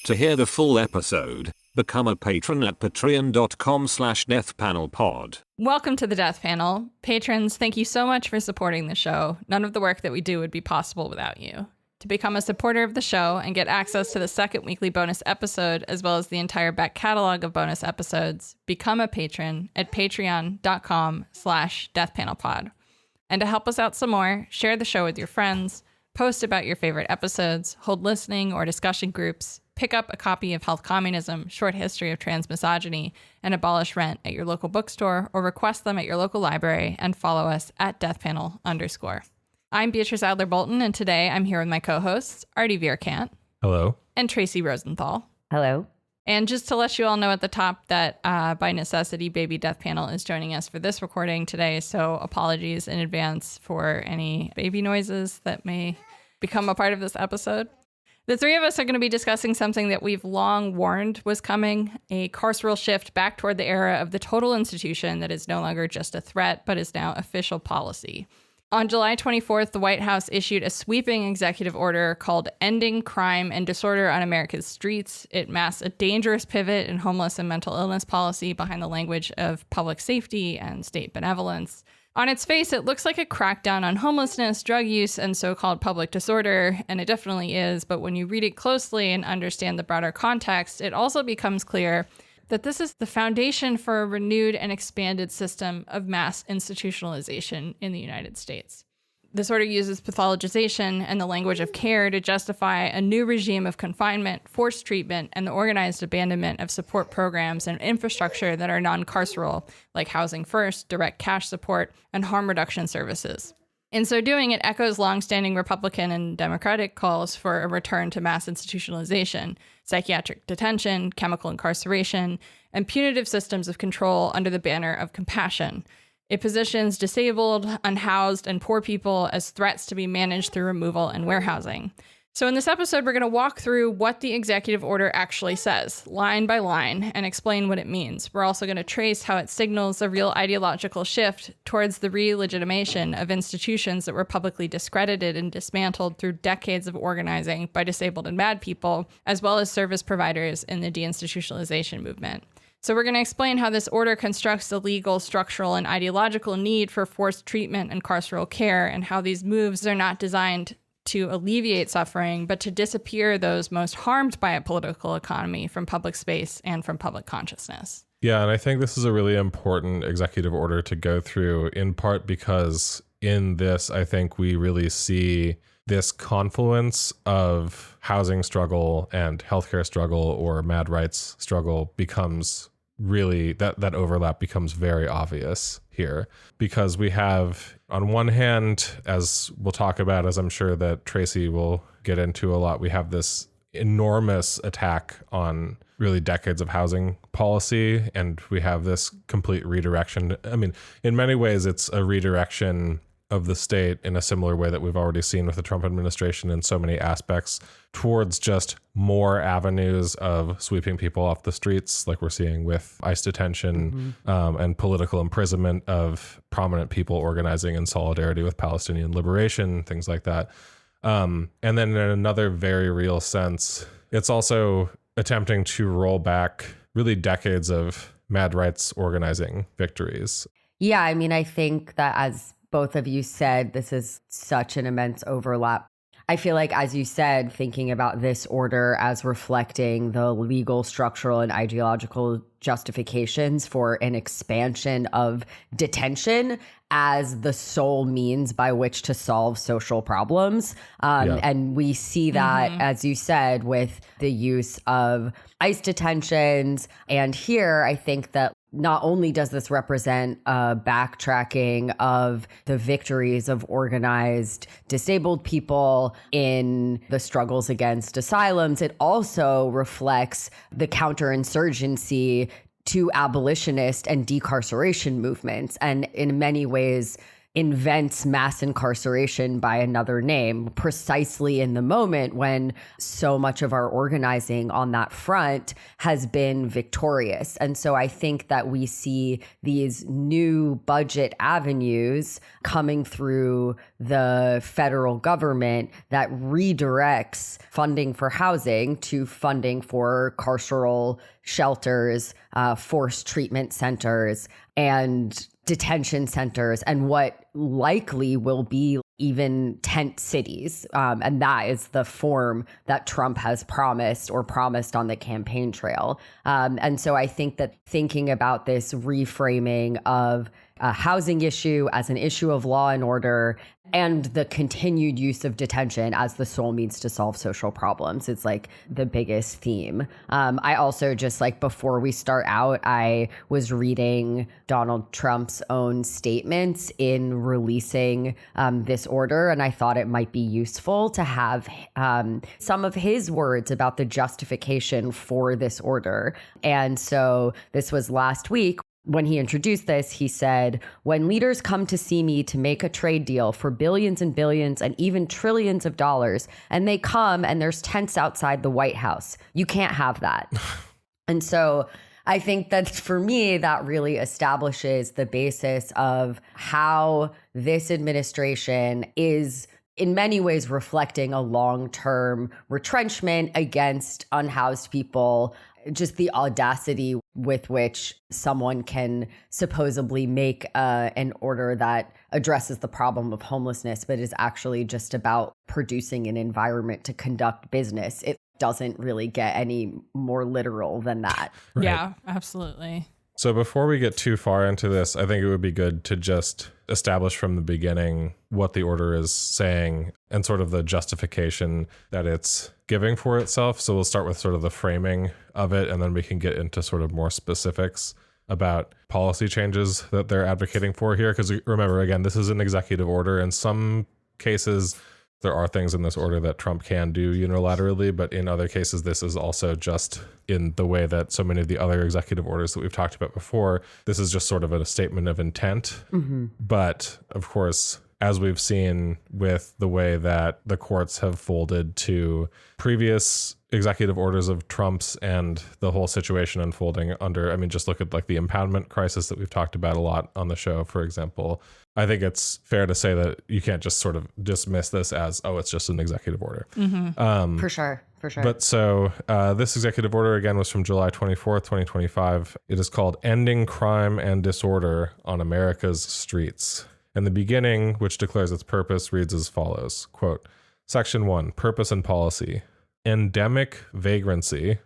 To hear the full episode, become a patron at patreon.com/deathpanelpod. Welcome to the Death Panel. Patrons, thank you so much for supporting the show. None of the work that we do would be possible without you. To become a supporter of the show and get access to the second weekly bonus episode, as well as the entire back catalog of bonus episodes, become a patron at patreon.com/deathpanelpod. And to help us out some more, share the show with your friends, post about your favorite episodes, hold listening or discussion groups, pick up a copy of Health Communism, Short History of Transmisogyny, and Abolish Rent at your local bookstore, or request them at your local library, and follow us at deathpanel_. I'm Beatrice Adler-Bolton, and today I'm here with my co-hosts, Artie Vierkant. Hello. And Tracy Rosenthal. Hello. And just to let you all know at the top that by necessity, Baby Death Panel is joining us for this recording today, so apologies in advance for any baby noises that may become a part of this episode. The three of us are going to be discussing something that we've long warned was coming, a carceral shift back toward the era of the total institution that is no longer just a threat, but is now official policy. On July 24th, the White House issued a sweeping executive order called Ending Crime and Disorder on America's Streets. It masks a dangerous pivot in homeless and mental illness policy behind the language of public safety and state benevolence. On its face, it looks like a crackdown on homelessness, drug use, and so-called public disorder, and it definitely is, but when you read it closely and understand the broader context, it also becomes clear that this is the foundation for a renewed and expanded system of mass institutionalization in the United States. This order uses pathologization and the language of care to justify a new regime of confinement, forced treatment, and the organized abandonment of support programs and infrastructure that are non-carceral, like housing first, direct cash support, and harm reduction services. In so doing, it echoes longstanding Republican and Democratic calls for a return to mass institutionalization, psychiatric detention, chemical incarceration, and punitive systems of control under the banner of compassion. It positions disabled, unhoused, and poor people as threats to be managed through removal and warehousing. So in this episode, we're going to walk through what the executive order actually says, line by line, and explain what it means. We're also going to trace how it signals a real ideological shift towards the re-legitimation of institutions that were publicly discredited and dismantled through decades of organizing by disabled and mad people, as well as service providers in the deinstitutionalization movement. So we're going to explain how this order constructs the legal, structural, and ideological need for forced treatment and carceral care, and how these moves are not designed to alleviate suffering, but to disappear those most harmed by a political economy from public space and from public consciousness. Yeah, and I think this is a really important executive order to go through, in part because in this, I think we really see this confluence of housing struggle and healthcare struggle or mad rights struggle becomes really, that overlap becomes very obvious here, because we have, on one hand, as we'll talk about, as I'm sure that Tracy will get into a lot, we have this enormous attack on really decades of housing policy, and we have this complete redirection. I mean, in many ways, it's a redirection of the state in a similar way that we've already seen with the Trump administration in so many aspects, towards just more avenues of sweeping people off the streets, like we're seeing with ICE detention, and political imprisonment of prominent people organizing in solidarity with Palestinian liberation, things like that. And then in another very real sense, it's also attempting to roll back really decades of mad rights organizing victories. Yeah, I mean, I think that as both of you said, this is such an immense overlap. I feel like, as you said, thinking about this order as reflecting the legal, structural, and ideological justifications for an expansion of detention as the sole means by which to solve social problems. And we see that, as you said, with the use of ICE detentions. And here, I think that not only does this represent a backtracking of the victories of organized disabled people in the struggles against asylums, it also reflects the counterinsurgency to abolitionist and decarceration movements. And in many ways, invents mass incarceration by another name precisely in the moment when so much of our organizing on that front has been victorious. And so I think that we see these new budget avenues coming through the federal government that redirects funding for housing to funding for carceral shelters, forced treatment centers, and detention centers, and what likely will be even tent cities. And that is the form that Trump has promised on the campaign trail. And so I think that thinking about this reframing of a housing issue as an issue of law and order and the continued use of detention as the sole means to solve social problems. It's like the biggest theme. I also just like before we start out, I was reading Donald Trump's own statements in releasing this order, and I thought it might be useful to have some of his words about the justification for this order. And so this was last week. When he introduced this, he said, "When leaders come to see me to make a trade deal for billions and billions and even trillions of dollars, and they come and there's tents outside the White House, you can't have that." And so I think that for me, that really establishes the basis of how this administration is in many ways reflecting a long-term retrenchment against unhoused people, just the audacity with which someone can supposedly make an order that addresses the problem of homelessness, but is actually just about producing an environment to conduct business. It doesn't really get any more literal than that. Right. Yeah, absolutely. So before we get too far into this, I think it would be good to just establish from the beginning what the order is saying and sort of the justification that it's giving for itself. So we'll start with sort of the framing of it, and then we can get into sort of more specifics about policy changes that they're advocating for here. Because remember, again, this is an executive order. In some cases, there are things in this order that Trump can do unilaterally, but in other cases, this is also just in the way that so many of the other executive orders that we've talked about before. This is just sort of a statement of intent. Mm-hmm. But of course, as we've seen with the way that the courts have folded to previous executive orders of Trump's and the whole situation unfolding under, I mean, just look at like the impoundment crisis that we've talked about a lot on the show, for example. I think it's fair to say that you can't just sort of dismiss this as, oh, it's just an executive order. Mm-hmm. For sure. But so this executive order, again, was from July 24th, 2025. It is called Ending Crime and Disorder on America's Streets. And the beginning, which declares its purpose, reads as follows, quote, Section 1, Purpose and Policy. Endemic vagrancy,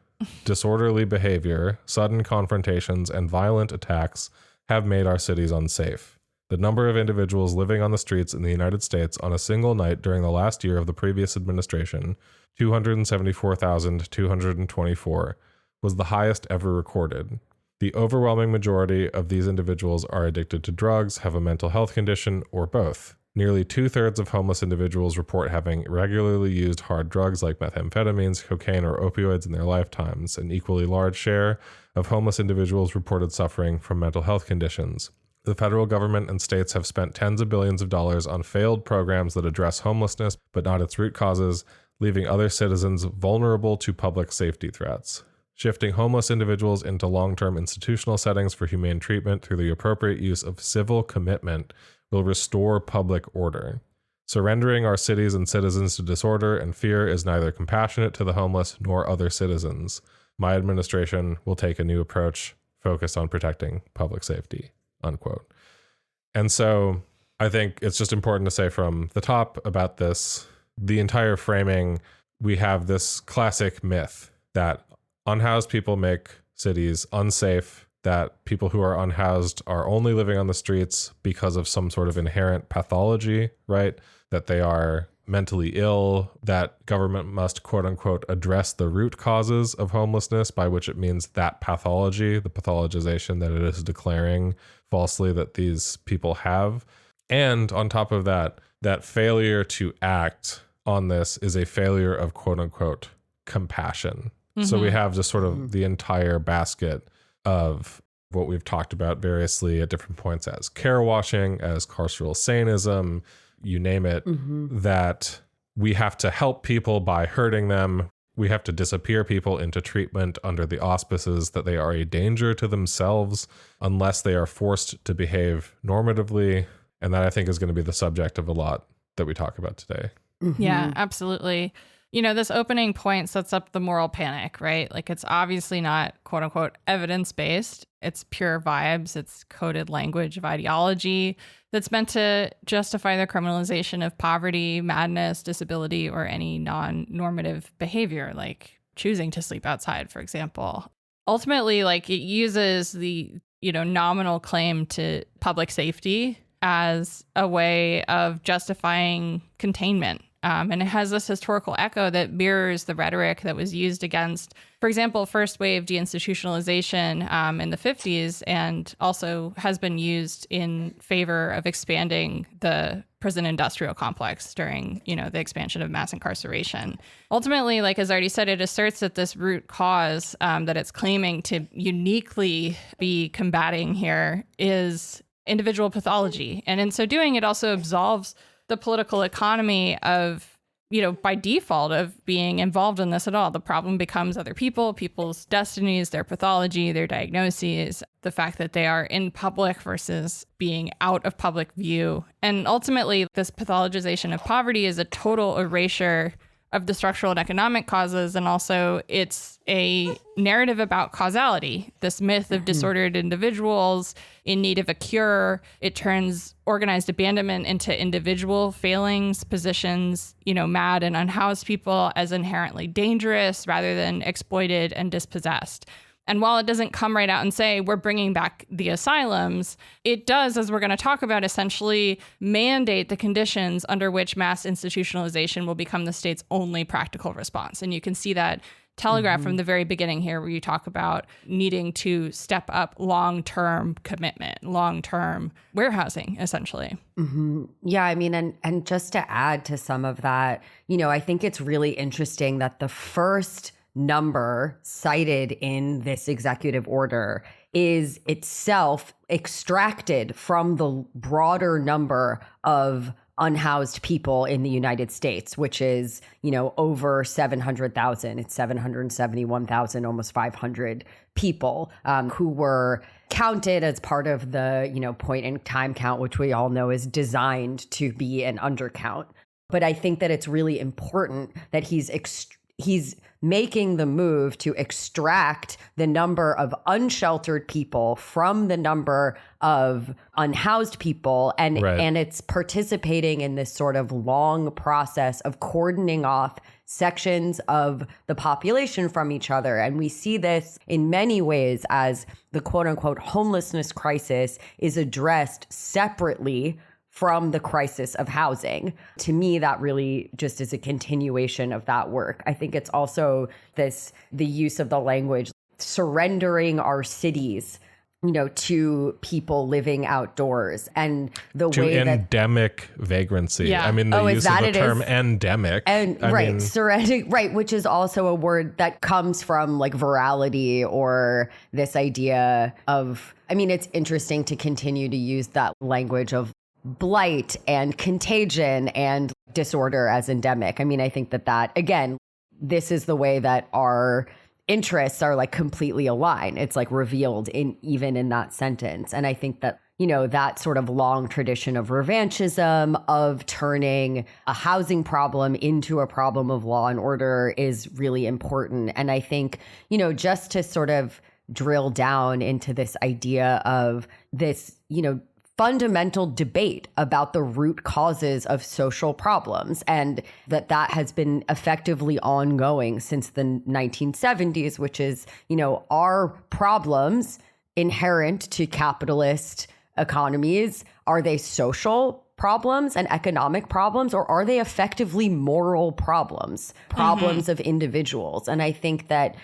disorderly behavior, sudden confrontations, and violent attacks have made our cities unsafe. The number of individuals living on the streets in the United States on a single night during the last year of the previous administration, 274,224, was the highest ever recorded. The overwhelming majority of these individuals are addicted to drugs, have a mental health condition, or both. Nearly 2/3 of homeless individuals report having regularly used hard drugs like methamphetamines, cocaine, or opioids in their lifetimes. An equally large share of homeless individuals reported suffering from mental health conditions. The federal government and states have spent tens of billions of dollars on failed programs that address homelessness, but not its root causes, leaving other citizens vulnerable to public safety threats. Shifting homeless individuals into long-term institutional settings for humane treatment through the appropriate use of civil commitment will restore public order. Surrendering our cities and citizens to disorder and fear is neither compassionate to the homeless nor other citizens. My administration will take a new approach focused on protecting public safety, unquote. And so I think it's just important to say from the top about this, the entire framing, we have this classic myth that unhoused people make cities unsafe, that people who are unhoused are only living on the streets because of some sort of inherent pathology, right? That they are mentally ill, that government must, quote unquote, address the root causes of homelessness, by which it means that pathology, the pathologization that it is declaring falsely that these people have. And on top of that, that failure to act on this is a failure of, quote unquote, compassion. Mm-hmm. So we have just sort of the entire basket of what we've talked about variously at different points as care washing, as carceral saneism, you name it, that we have to help people by hurting them. We have to disappear people into treatment under the auspices that they are a danger to themselves unless they are forced to behave normatively. And that, I think, is going to be the subject of a lot that we talk about today. Yeah, absolutely. You know, this opening point sets up the moral panic, right? Like, it's obviously not, quote unquote, evidence-based. It's pure vibes. It's coded language of ideology that's meant to justify the criminalization of poverty, madness, disability, or any non-normative behavior, like choosing to sleep outside, for example. Ultimately, like, it uses the, nominal claim to public safety as a way of justifying containment. And it has this historical echo that mirrors the rhetoric that was used against, for example, first wave deinstitutionalization in the 50s, and also has been used in favor of expanding the prison industrial complex during, the expansion of mass incarceration. Ultimately, like as Artie said, it asserts that this root cause that it's claiming to uniquely be combating here is individual pathology. And in so doing, it also absolves the political economy of, by default of being involved in this at all. The problem becomes other people, people's destinies, their pathology, their diagnoses, the fact that they are in public versus being out of public view. And ultimately, this pathologization of poverty is a total erasure of the structural and economic causes. And also it's a narrative about causality, this myth of disordered individuals in need of a cure. It turns organized abandonment into individual failings, positions, mad and unhoused people as inherently dangerous rather than exploited and dispossessed. And while it doesn't come right out and say, we're bringing back the asylums, it does, as we're going to talk about, essentially mandate the conditions under which mass institutionalization will become the state's only practical response. And you can see that telegraphed from the very beginning here, where you talk about needing to step up long-term commitment, long-term warehousing, essentially. Yeah, I mean, and just to add to some of that, I think it's really interesting that the first number cited in this executive order is itself extracted from the broader number of unhoused people in the United States, which is, over 700,000. It's 771,000, almost 500 people who were counted as part of the, point in time count, which we all know is designed to be an undercount. But I think that it's really important that he's making the move to extract the number of unsheltered people from the number of unhoused people. And it's participating in this sort of long process of cordoning off sections of the population from each other. And we see this in many ways as the quote unquote homelessness crisis is addressed separately from the crisis of housing. To me, that really just is a continuation of that work. I think it's also the use of the language, surrendering our cities, to people living outdoors, and the to way endemic vagrancy. Yeah. I mean, the use of the term endemic. And surrendering, which is also a word that comes from like virality, or this idea of, it's interesting to continue to use that language of blight and contagion and disorder as endemic. I think that again, this is the way that our interests are like completely aligned. It's like revealed even in that sentence. And I think that, that sort of long tradition of revanchism, of turning a housing problem into a problem of law and order is really important. And I think, just to sort of drill down into this idea of this, fundamental debate about the root causes of social problems, and that has been effectively ongoing since the 1970s, which is, are problems inherent to capitalist economies? Are they social problems and economic problems, or are they effectively moral problems of individuals? And I think that,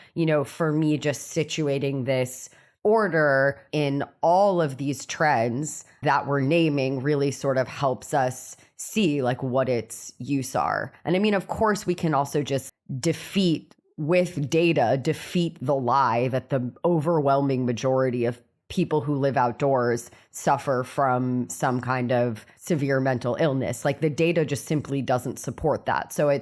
for me, just situating this order in all of these trends that we're naming really sort of helps us see like what its use are. And of course, we can also just defeat the lie that the overwhelming majority of people who live outdoors suffer from some kind of severe mental illness. Like the data just simply doesn't support that. So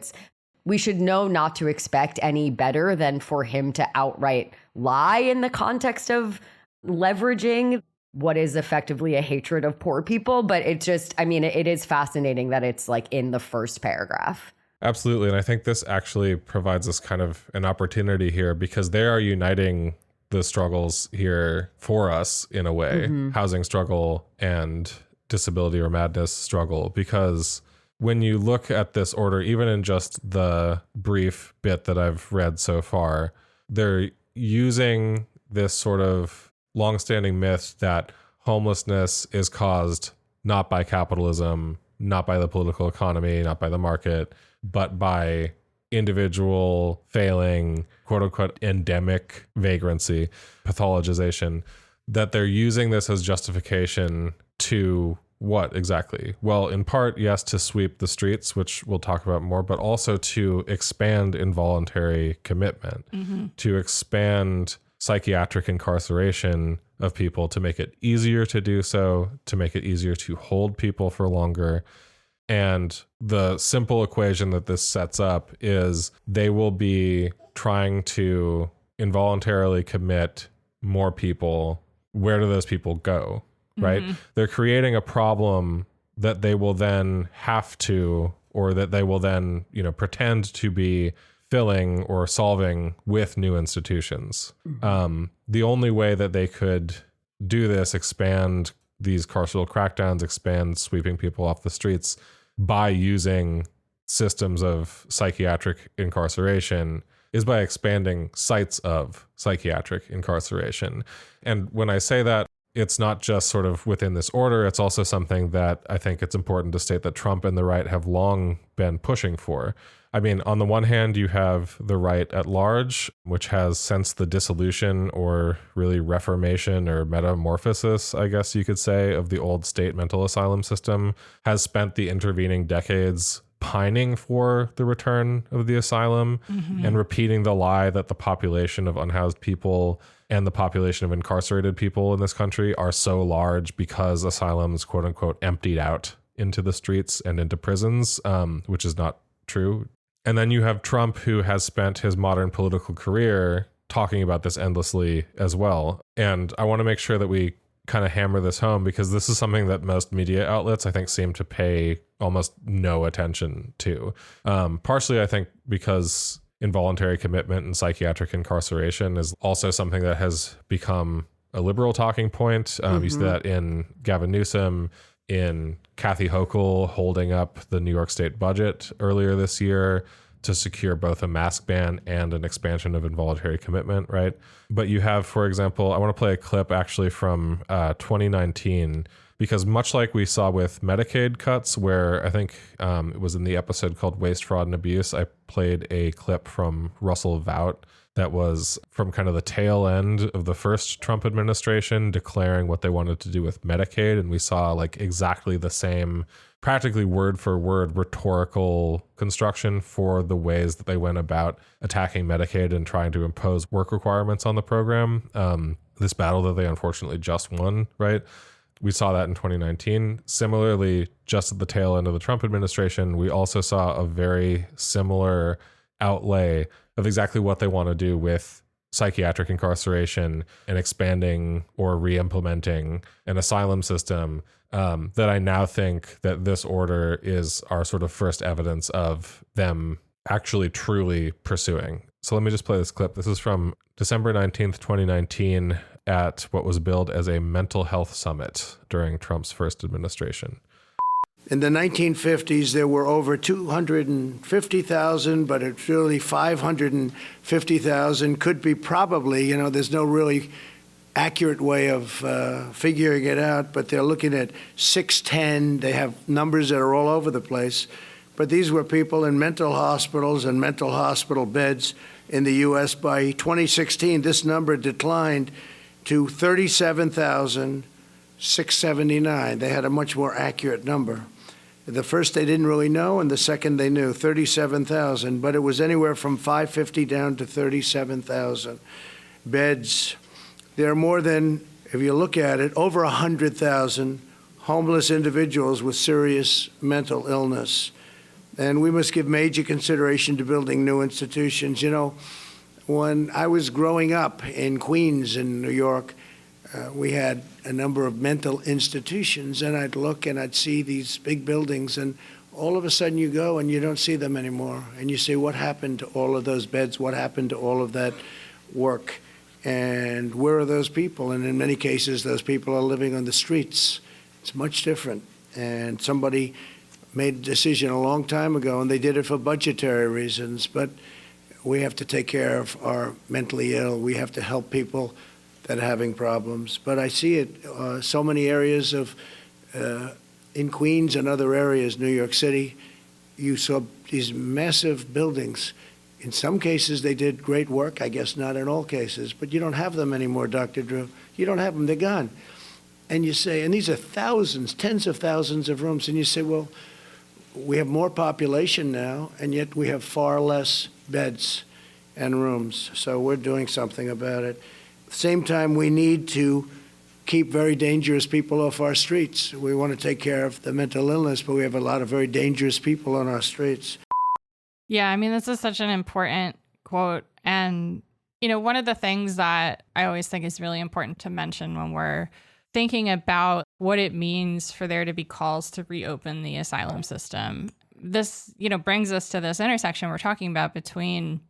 we should know not to expect any better than for him to outright lie in the context of leveraging what is effectively a hatred of poor people. But it is fascinating that it's like in the first paragraph. Absolutely. And I think this actually provides us kind of an opportunity here because they are uniting the struggles here for us in a way, housing struggle and disability or madness struggle, because when you look at this order, even in just the brief bit that I've read so far, they're using this sort of longstanding myth that homelessness is caused not by capitalism, not by the political economy, not by the market, but by individual failing, quote unquote, endemic vagrancy, pathologization, that they're using this as justification to what exactly? Well, in part, yes, to sweep the streets, which we'll talk about more, but also to expand involuntary commitment, to expand psychiatric incarceration of people, to make it easier to do so, to make it easier to hold people for longer. And the simple equation that this sets up is they will be trying to involuntarily commit more people. Where do those people go? Right? They're creating a problem that they will then have to, or that they will then, pretend to be filling or solving with new institutions. The only way that they could do this, expand these carceral crackdowns, expand sweeping people off the streets by using systems of psychiatric incarceration, is by expanding sites of psychiatric incarceration. And when I say that, it's not just sort of within this order, it's also something that I think it's important to state that Trump and the right have long been pushing for. I mean, on the one hand, you have the right at large, which has, since the dissolution or really reformation or metamorphosis, I guess you could say, of the old state mental asylum system, has spent the intervening decades pining for the return of the asylum and repeating the lie that the population of unhoused people and the population of incarcerated people in this country are so large because asylums, quote unquote, emptied out into the streets and into prisons, which is not true. And then you have Trump, who has spent his modern political career talking about this endlessly as well. And I want to make sure that we kind of hammer this home, because this is something that most media outlets, I think, seem to pay almost no attention to. Partially, I think, because involuntary commitment and psychiatric incarceration is also something that has become a liberal talking point. You see that in Gavin Newsom, in Kathy Hochul holding up the New York State budget earlier this year to secure both a mask ban and an expansion of involuntary commitment, right? But you have, for example, I want to play a clip actually from 2019, because much like we saw with Medicaid cuts, where I think it was in the episode called Waste, Fraud, and Abuse, I played a clip from Russell Vought that was from kind of the tail end of the first Trump administration declaring what they wanted to do with Medicaid. And we saw like exactly the same, practically word for word rhetorical construction for the ways that they went about attacking Medicaid and trying to impose work requirements on the program. This battle that they unfortunately just won, right? We saw that in 2019. Similarly, just at the tail end of the Trump administration, we also saw a very similar outlay of exactly what they want to do with psychiatric incarceration and expanding or re-implementing an asylum system that I now think that this order is our sort of first evidence of them actually truly pursuing. So let me just play this clip. This is from December 19th, 2019 at what was billed as a mental health summit during Trump's first administration. In the 1950s, there were over 250,000, but it's really 550,000. Could be probably, there's no really accurate way of figuring it out, but they're looking at 610. They have numbers that are all over the place. But these were people in mental hospitals and mental hospital beds in the U.S. By 2016, this number declined to 37,679. They had a much more accurate number. The first they didn't really know, and the second they knew, 37,000. But it was anywhere from 550 down to 37,000 beds. There are more than if you look at it, over 100,000 homeless individuals with serious mental illness. And we must give major consideration to building new institutions. You know, when I was growing up in Queens in New York, we had a number of mental institutions, and I'd look and I'd see these big buildings, and all of a sudden you go and you don't see them anymore. And you say, what happened to all of those beds? What happened to all of that work? And where are those people? And in many cases, those people are living on the streets. It's much different. And somebody made a decision a long time ago, and they did it for budgetary reasons. But we have to take care of our mentally ill. We have to help people that are having problems. But I see it so many areas of, in Queens and other areas, New York City, you saw these massive buildings. In some cases, they did great work. I guess not in all cases. But you don't have them anymore, Dr. Drew. You don't have them. They're gone. And you say, and these are thousands, tens of thousands of rooms. And you say, well, we have more population now, and yet we have far less beds and rooms. So we're doing something about it. At the same time, we need to keep very dangerous people off our streets. We want to take care of the mental illness, but we have a lot of very dangerous people on our streets. Yeah, I mean, this is such an important quote. And, you know, one of the things that I always think is really important to mention when we're thinking about what it means for there to be calls to reopen the asylum system, this, you know, brings us to this intersection we're talking about between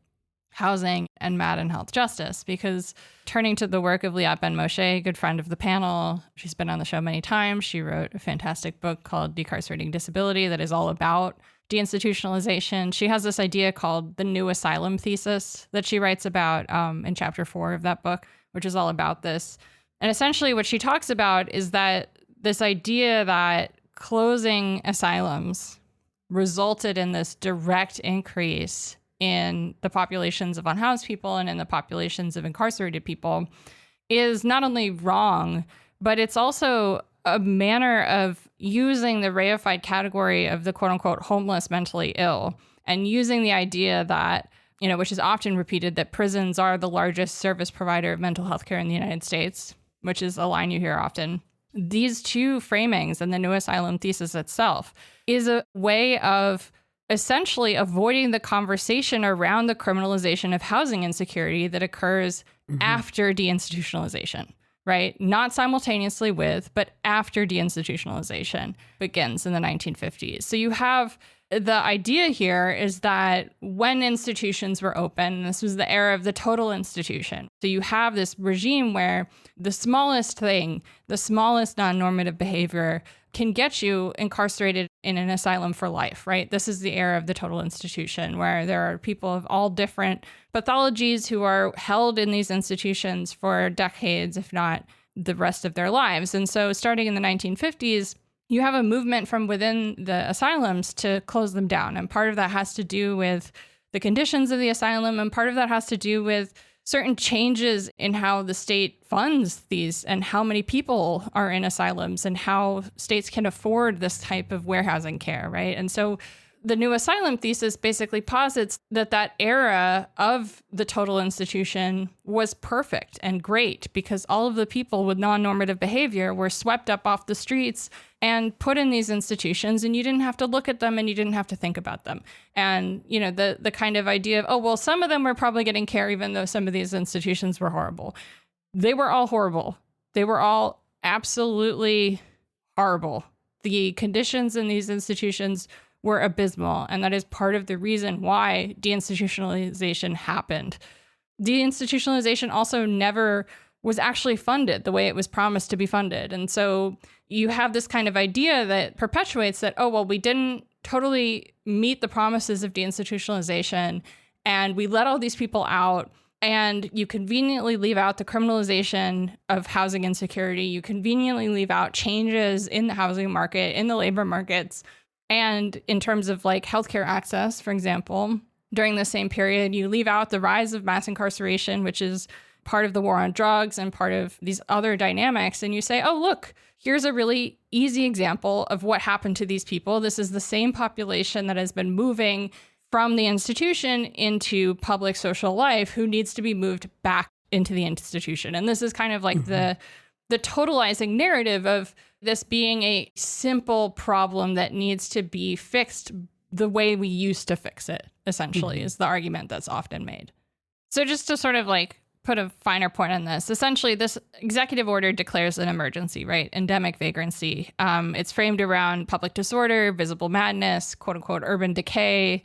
housing and Madden health justice, because turning to the work of Liat Ben-Moshe, good friend of the panel, she's been on the show many times. She wrote a fantastic book called Decarcerating Disability that is all about deinstitutionalization. She has this idea called the new asylum thesis that she writes about in chapter 4 of that book, which is all about this. And essentially what she talks about is that this idea that closing asylums resulted in this direct increase in the populations of unhoused people and in the populations of incarcerated people is not only wrong, but it's also a manner of using the reified category of the quote unquote homeless mentally ill and using the idea that, you know, which is often repeated, that prisons are the largest service provider of mental health care in the United States, which is a line you hear often. These two framings and the new asylum thesis itself is a way of essentially avoiding the conversation around the criminalization of housing insecurity that occurs after deinstitutionalization, right? Not simultaneously with, but after deinstitutionalization begins in the 1950s. So you have the idea here is that when institutions were open, this was the era of the total institution. So you have this regime where the smallest thing, the smallest non-normative behavior can get you incarcerated in an asylum for life, right? This is the era of the total institution where there are people of all different pathologies who are held in these institutions for decades, if not the rest of their lives. And so starting in the 1950s, you have a movement from within the asylums to close them down. And part of that has to do with the conditions of the asylum, and part of that has to do with certain changes in how the state funds these and how many people are in asylums and how states can afford this type of warehousing care, right? And so the new asylum thesis basically posits that that era of the total institution was perfect and great because all of the people with non-normative behavior were swept up off the streets and put in these institutions, and you didn't have to look at them and you didn't have to think about them. And, you know, the kind of idea of, oh, well, some of them were probably getting care even though some of these institutions were horrible. They were all horrible. They were all absolutely horrible. The conditions in these institutions were abysmal, and that is part of the reason why deinstitutionalization happened. Deinstitutionalization also never was actually funded the way it was promised to be funded. And so you have this kind of idea that perpetuates that, oh, well, we didn't totally meet the promises of deinstitutionalization, and we let all these people out, and you conveniently leave out the criminalization of housing insecurity. You conveniently leave out changes in the housing market, in the labor markets. And in terms of like healthcare access, for example, during the same period, you leave out the rise of mass incarceration, which is part of the war on drugs and part of these other dynamics. And you say, oh, look, here's a really easy example of what happened to these people. This is the same population that has been moving from the institution into public social life who needs to be moved back into the institution. And this is kind of like the the totalizing narrative of this being a simple problem that needs to be fixed the way we used to fix it, essentially, is the argument that's often made. So just to sort of like put a finer point on this, essentially this executive order declares an emergency, right? Endemic vagrancy. It's framed around public disorder, visible madness, quote unquote, urban decay,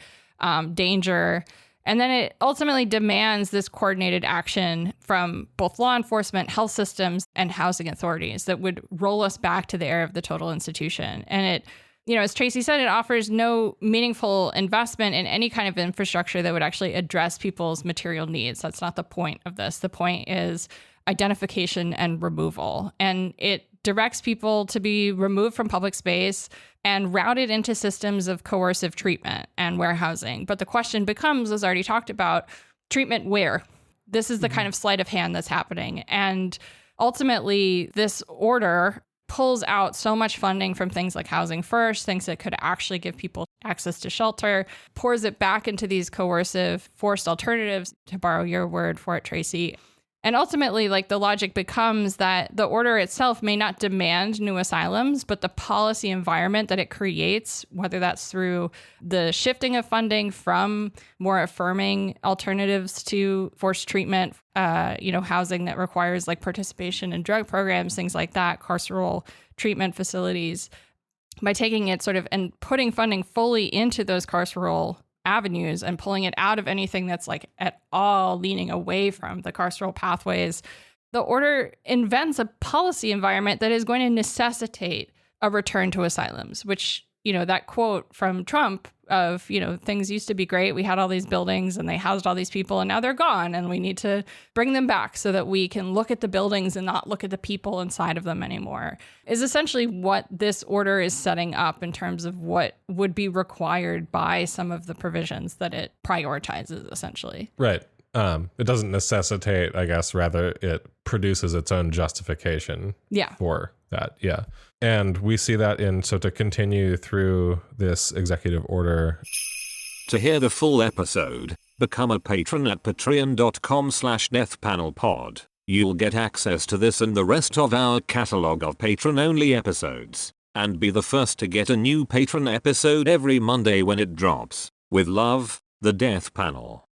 danger. And then it ultimately demands this coordinated action from both law enforcement, health systems, and housing authorities that would roll us back to the era of the total institution. And it, you know, as Tracy said, it offers no meaningful investment in any kind of infrastructure that would actually address people's material needs. That's not the point of this. The point is identification and removal. And it directs people to be removed from public space and routed into systems of coercive treatment and warehousing. But the question becomes, as already talked about, treatment where? This is the kind of sleight of hand that's happening. And ultimately, this order pulls out so much funding from things like Housing First, things that could actually give people access to shelter, pours it back into these coercive, forced alternatives, to borrow your word for it, Tracy. And ultimately, like, the logic becomes that the order itself may not demand new asylums, but the policy environment that it creates, whether that's through the shifting of funding from more affirming alternatives to forced treatment, housing that requires like participation in drug programs, things like that, carceral treatment facilities, by taking it sort of and putting funding fully into those carceral avenues and pulling it out of anything that's like at all leaning away from the carceral pathways, the order invents a policy environment that is going to necessitate a return to asylums, which, you know, that quote from Trump of, you know, things used to be great. We had all these buildings and they housed all these people and now they're gone and we need to bring them back so that we can look at the buildings and not look at the people inside of them anymore, is essentially what this order is setting up in terms of what would be required by some of the provisions that it prioritizes, essentially. Right. It doesn't necessitate, I guess, rather it produces its own justification for that. Yeah. And we see that so to continue through this executive order. To hear the full episode, become a patron at patreon.com/deathpanelpod. You'll get access to this and the rest of our catalog of patron-only episodes, and be the first to get a new patron episode every Monday when it drops. With love, the Death Panel.